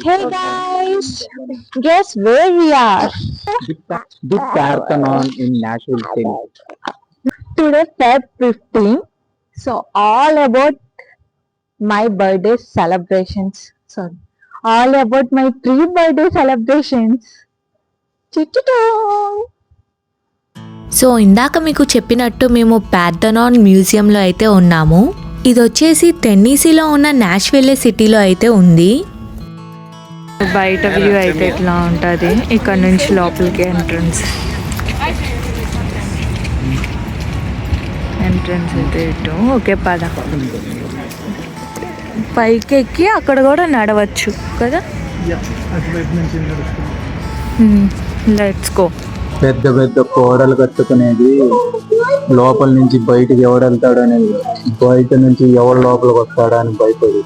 Hey guys, guess where we are? The Parthenon in Nashville, Tennessee. Today, Feb 15. So, all about my birthday celebrations. Sorry, all about my pre-birthday celebrations. Choo-choo-choo. So ఇందాక మీకు చెప్పినట్టు మేము పార్థనాన్ మ్యూజియంలో అయితే ఉన్నాము. ఇది వచ్చేసి టెన్నీసీలో ఉన్న నాష్విల్ సిటీలో అయితే ఉంది. బయట వ్యూ అయితే ఇట్లా ఉంటుంది. ఇక్కడ నుంచి లోపలికి ఎంట్రన్స్ అయితే ఇటు ఓకే పద పైకి ఎక్కి అక్కడ కూడా నడవచ్చు కదా. Let's go. పెద్ద పెద్ద కోడలు కట్టుకునేది లోపల నుంచి బయటికి ఎవడు వెళ్తాడు అనేది, బయట నుంచి ఎవడు లోపలికి వస్తాడా అని భయపడి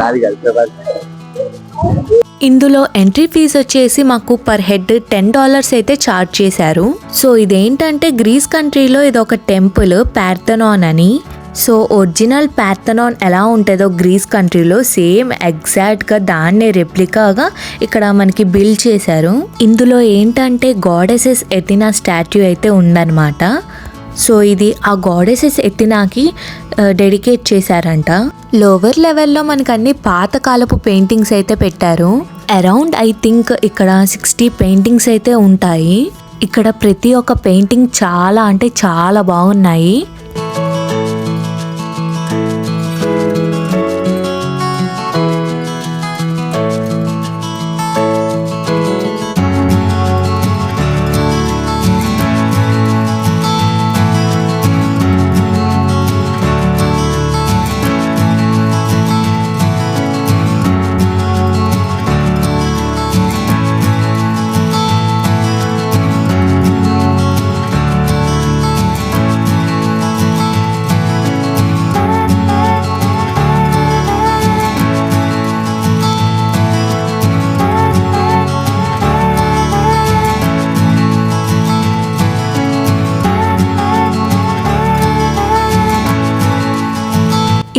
నాది కలిసి. ఇందులో ఎంట్రీ ఫీజు వచ్చేసి మాకు పర్ హెడ్ $10 అయితే ఛార్జ్ చేశారు. సో ఇదేంటంటే గ్రీస్ కంట్రీలో ఇది ఒక టెంపుల్ పార్థనాన్ అని. సో ఒరిజినల్ పార్థనాన్ ఎలా ఉంటుందో గ్రీస్ కంట్రీలో సేమ్ ఎగ్జాక్ట్గా దాన్నే రెప్లికాగా ఇక్కడ మనకి బిల్డ్ చేశారు. ఇందులో ఏంటంటే గాడెసెస్ ఎథినా స్టాట్యూ అయితే ఉందన్నమాట. సో ఇది ఆ గాడెసెస్ ఎథినాకి డెడికేట్ చేశారంట. లోవర్ లెవెల్లో మనకు అన్ని పాతకాలపు పెయింటింగ్స్ అయితే పెట్టారు. అరౌండ్ ఐ థింక్ ఇక్కడ 60 పెయింటింగ్స్ అయితే ఉంటాయి. ఇక్కడ ప్రతి ఒక్క పెయింటింగ్ చాలా అంటే చాలా బాగున్నాయి.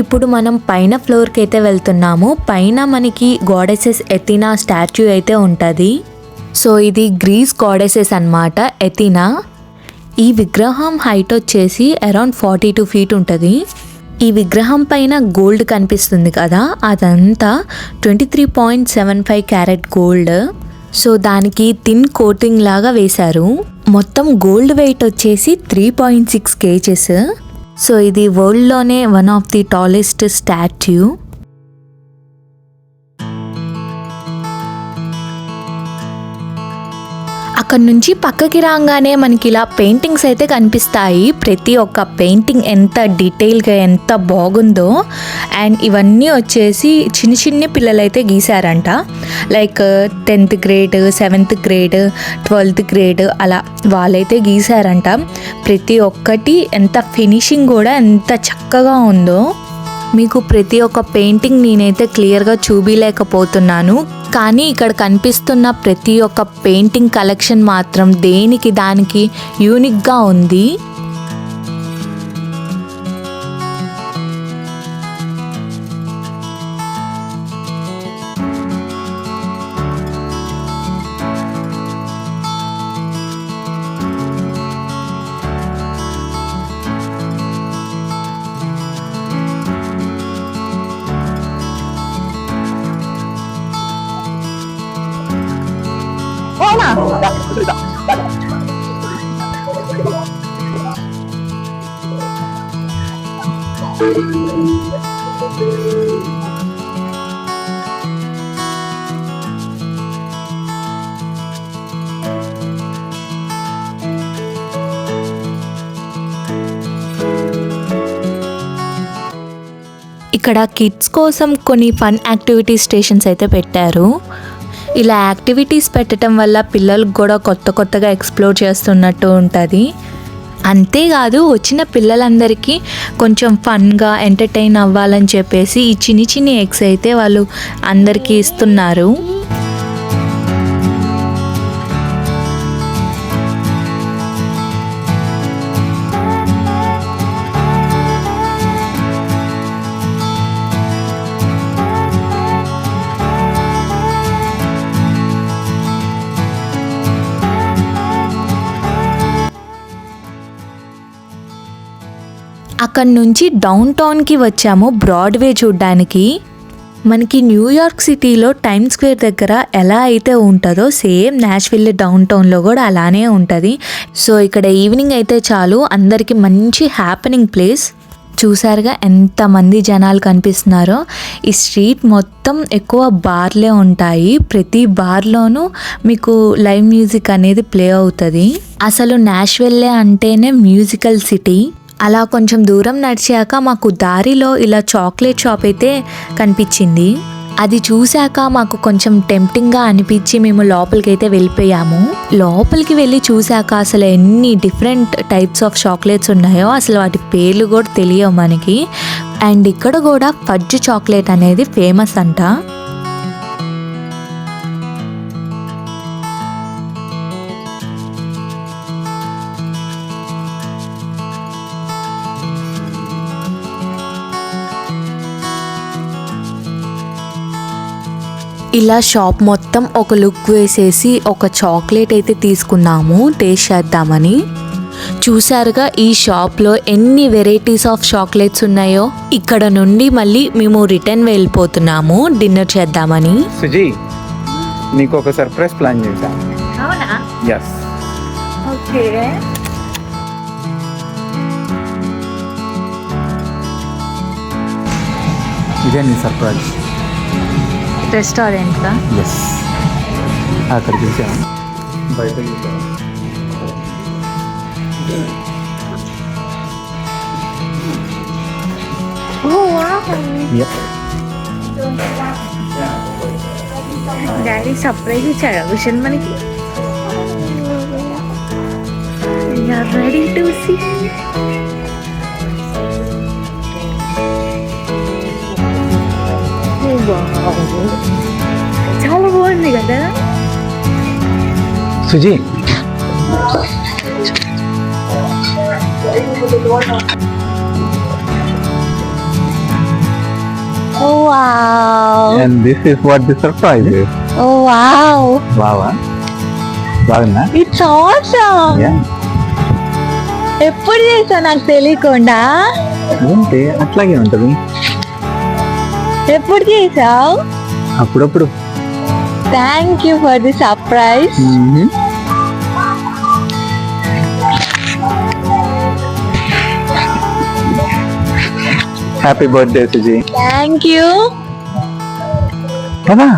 ఇప్పుడు మనం పైన ఫ్లోర్కి అయితే వెళ్తున్నాము. పైన మనకి గాడెసెస్ ఎథినా స్టాచ్యూ అయితే ఉంటుంది. సో ఇది గ్రీస్ గాడెసెస్ అన్నమాట ఎథినా. ఈ విగ్రహం హైట్ వచ్చేసి అరౌండ్ 42 feet ఉంటుంది. ఈ విగ్రహం పైన గోల్డ్ కనిపిస్తుంది కదా, అదంతా 23.75 క్యారెట్ గోల్డ్. సో దానికి థిన్ కోటింగ్ లాగా వేశారు. మొత్తం గోల్డ్ వెయిట్ వచ్చేసి 3.6 kgs. సో ఇది వరల్డ్లోనే one of the tallest statue. అక్కడ నుంచి పక్కకి రాగానే మనకి ఇలా పెయింటింగ్స్ అయితే కనిపిస్తాయి. ప్రతి ఒక్క పెయింటింగ్ ఎంత డీటెయిల్గా ఎంత బాగుందో. అండ్ ఇవన్నీ వచ్చేసి చిన్న చిన్న పిల్లలు అయితే గీసారంట. Like 10th grade 7th grade 12th grade అలా వాళ్ళైతే గీసారంట. ప్రతి ఒక్కటి ఎంత ఫినిషింగ్ కూడా ఎంత చక్కగా ఉందో. మీకు ప్రతి ఒక్క పెయింటింగ్ నేనైతే క్లియర్గా చూపించలేకపోతున్నాను, కానీ ఇక్కడ కనిపిస్తున్న ప్రతి ఒక్క పెయింటింగ్ కలెక్షన్ మాత్రం దేనికి దానికి యూనిక్గా ఉంది. ఇక్కడ కిడ్స్ కోసం కొన్ని ఫన్ యాక్టివిటీ స్టేషన్స్ అయితే పెట్టారు. ఇలా యాక్టివిటీస్ పెట్టడం వల్ల పిల్లలకు కూడా కొత్తగా ఎక్స్ప్లోర్ చేస్తున్నట్టు ఉంటుంది. అంతేకాదు వచ్చిన పిల్లలందరికీ కొంచెం ఫన్గా ఎంటర్టైన్ అవ్వాలని చెప్పేసి ఈ చిన్ని ఎగ్స్ అయితే వాళ్ళు అందరికీ ఇస్తున్నారు. అక్కడ నుంచి డౌన్ టౌన్కి వచ్చాము బ్రాడ్వే చూడ్డానికి. మనకి న్యూయార్క్ సిటీలో టైమ్ స్క్వేర్ దగ్గర ఎలా అయితే ఉంటుందో సేమ్ నాష్విల్ డౌన్ టౌన్లో కూడా అలానే ఉంటుంది. సో ఇక్కడ ఈవినింగ్ అయితే చాలు అందరికీ మంచి హ్యాపెనింగ్ ప్లేస్. చూసారుగా ఎంతమంది జనాలు కనిపిస్తున్నారో. ఈ స్ట్రీట్ మొత్తం ఎక్కువ బార్లే ఉంటాయి. ప్రతి బార్లోనూ మీకు లైవ్ మ్యూజిక్ అనేది ప్లే అవుతుంది. అసలు నాష్విల్లే అంటేనే మ్యూజికల్ సిటీ. అలా కొంచెం దూరం నడిచాక మాకు దారిలో ఇలా చాక్లెట్ షాప్ అయితే కనిపించింది. అది చూశాక మాకు కొంచెం టెంప్టింగ్గా అనిపించి మేము లోపలికి అయితే వెళ్ళిపోయాము. లోపలికి వెళ్ళి చూశాక అసలు ఎన్ని డిఫరెంట్ టైప్స్ ఆఫ్ చాక్లెట్స్ ఉన్నాయో అసలు వాటి పేర్లు కూడా తెలియవు మనకి. అండ్ ఇక్కడ కూడా ఫడ్జ్ చాక్లెట్ అనేది ఫేమస్ అంట. ఇలా షాప్ మొత్తం ఒక లుక్ వేసేసి ఒక చాక్లెట్ అయితే తీసుకున్నాము టేస్ట్ చేద్దామని. చూసారుగా ఈ షాప్లో ఎన్ని వెరైటీస్ ఆఫ్ చాక్లెట్స్ ఉన్నాయో. ఇక్కడ నుండి మళ్ళీ మేము రిటర్న్ వెళ్ళిపోతున్నాము డిన్నర్ చేద్దామని. సుజీ, నీకు ఒక సర్ప్రైజ్ ప్లాన్ చేశా. అవునా? ఎస్. ఓకే. ఇదే నీ సర్ప్రైజ్. రెస్టారెంట్ కా? ఎస్. అక్కడ చూసాను, బయట చూసాను. డాడీ సర్ప్రైజ్ ఇచ్చాడు విషయం మనకి. Ready to see. చాలా బాగుంది కదా Suji. Oh wow. And this is what the surprise is. Oh wow. బావా, బాగుందా? It's awesome. Yeah. ఎప్పుడు చేసా నాకు తెలియకుండా? ఏంటి అట్లాగే ఉంటుంది. ఎప్పుడు చేసావు? అప్పుడప్పుడు. Thank you for the surprise. Happy birthday Suji. Thank you. కదా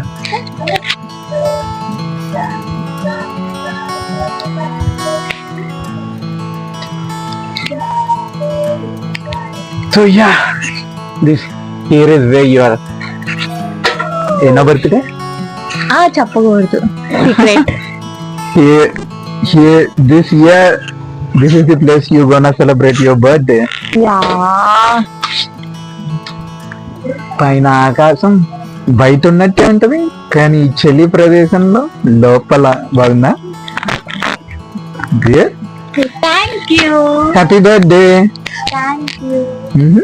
so yeah, this here is where you are. ఎన్నో బర్త్డే? చెప్పకూడదు, secret. Here this year this is the place you gonna celebrate your birthday. Yeah. పైన ఆకాశం బయట ఉన్నట్టే ఉంటది, కానీ ఈ చలి ప్రదేశంలో లోపల. బాగుందా? Thank you. Happy birthday. Thank you.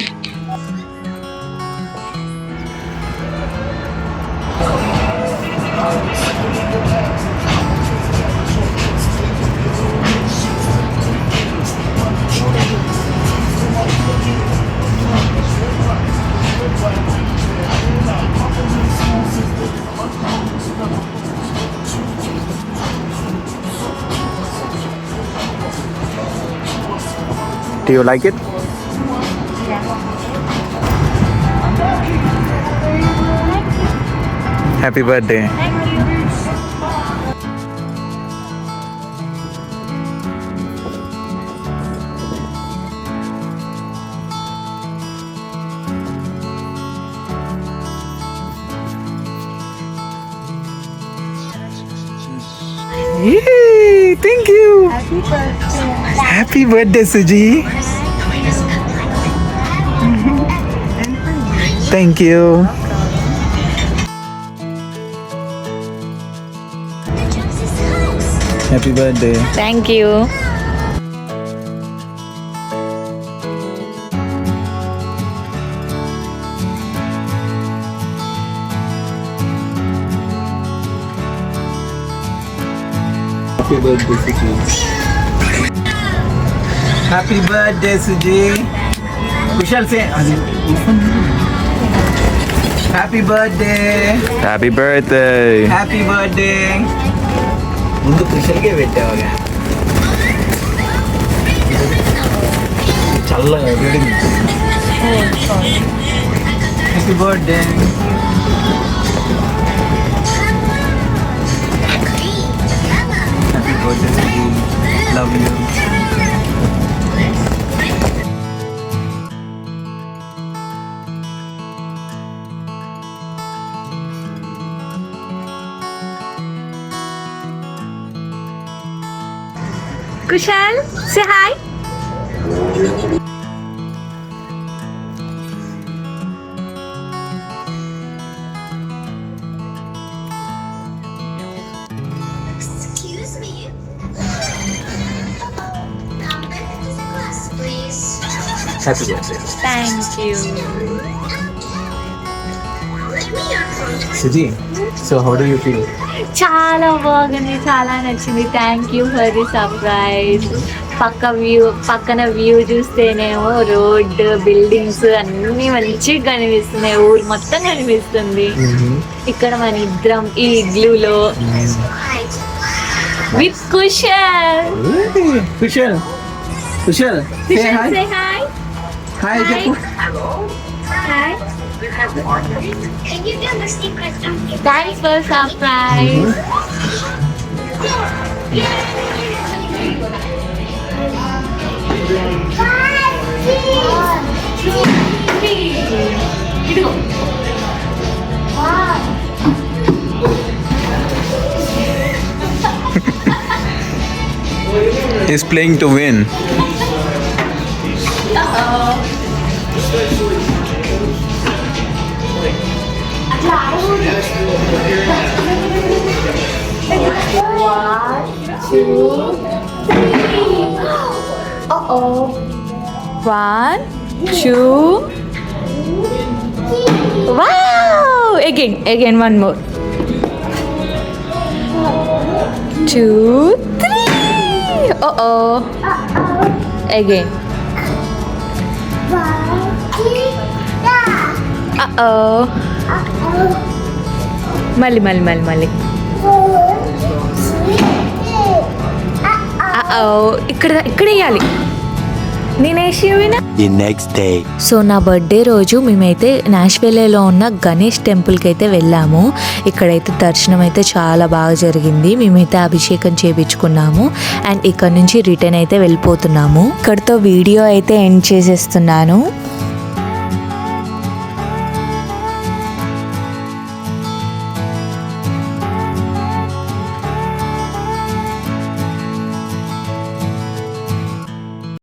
Do you like it? Happy birthday. Yay! Thank you. Happy birthday, Suji. Thank you. Happy birthday. Thank you. Happy birthday, Suji. Happy birthday, Suji. Kushal say happy birthday happy birthday. Happy birthday. ముందు కుషల్కే పెట్టావుగా. చల్లగా వేడింది. Happy birthday. Happy birthday. Love you. Kushal say hi. Excuse me. Glass, please. Happy birthday. Thank you. Give me your phone. Suji, so how do you feel? చాలా బాగుంది, చాలా నచ్చింది. Thank you for the surprise. పక్కన వ్యూ చూస్తేనేమో road, buildings అన్నీ మంచిగా కనిపిస్తున్నాయి. ఊరు మొత్తం కనిపిస్తుంది. ఇక్కడ మన ఇద్దరం ఈ ఇగ్లూలో with Kushal. Kushal, Kushal say hi. Say hi. Hi చెప్పు. Hi. Can you do the secret document? Thanks for surprise. He's playing to win. One, two. Wow! Again, one more. 2, 3. Again. మళ్ళీ. ఇక్కడ వేయాలి. The next day. సో నా birthday రోజు మేమైతే నాష్విల్లేలో ఉన్న గణేష్ టెంపుల్కి అయితే వెళ్ళాము. ఇక్కడైతే దర్శనం అయితే చాలా బాగా జరిగింది. మేమైతే అభిషేకం చేయించుకున్నాము అండ్ ఇక్కడ నుంచి రిటర్న్ అయితే వెళ్ళిపోతున్నాము. ఇక్కడితో వీడియో అయితే ఎండ్ చేసేస్తున్నాను.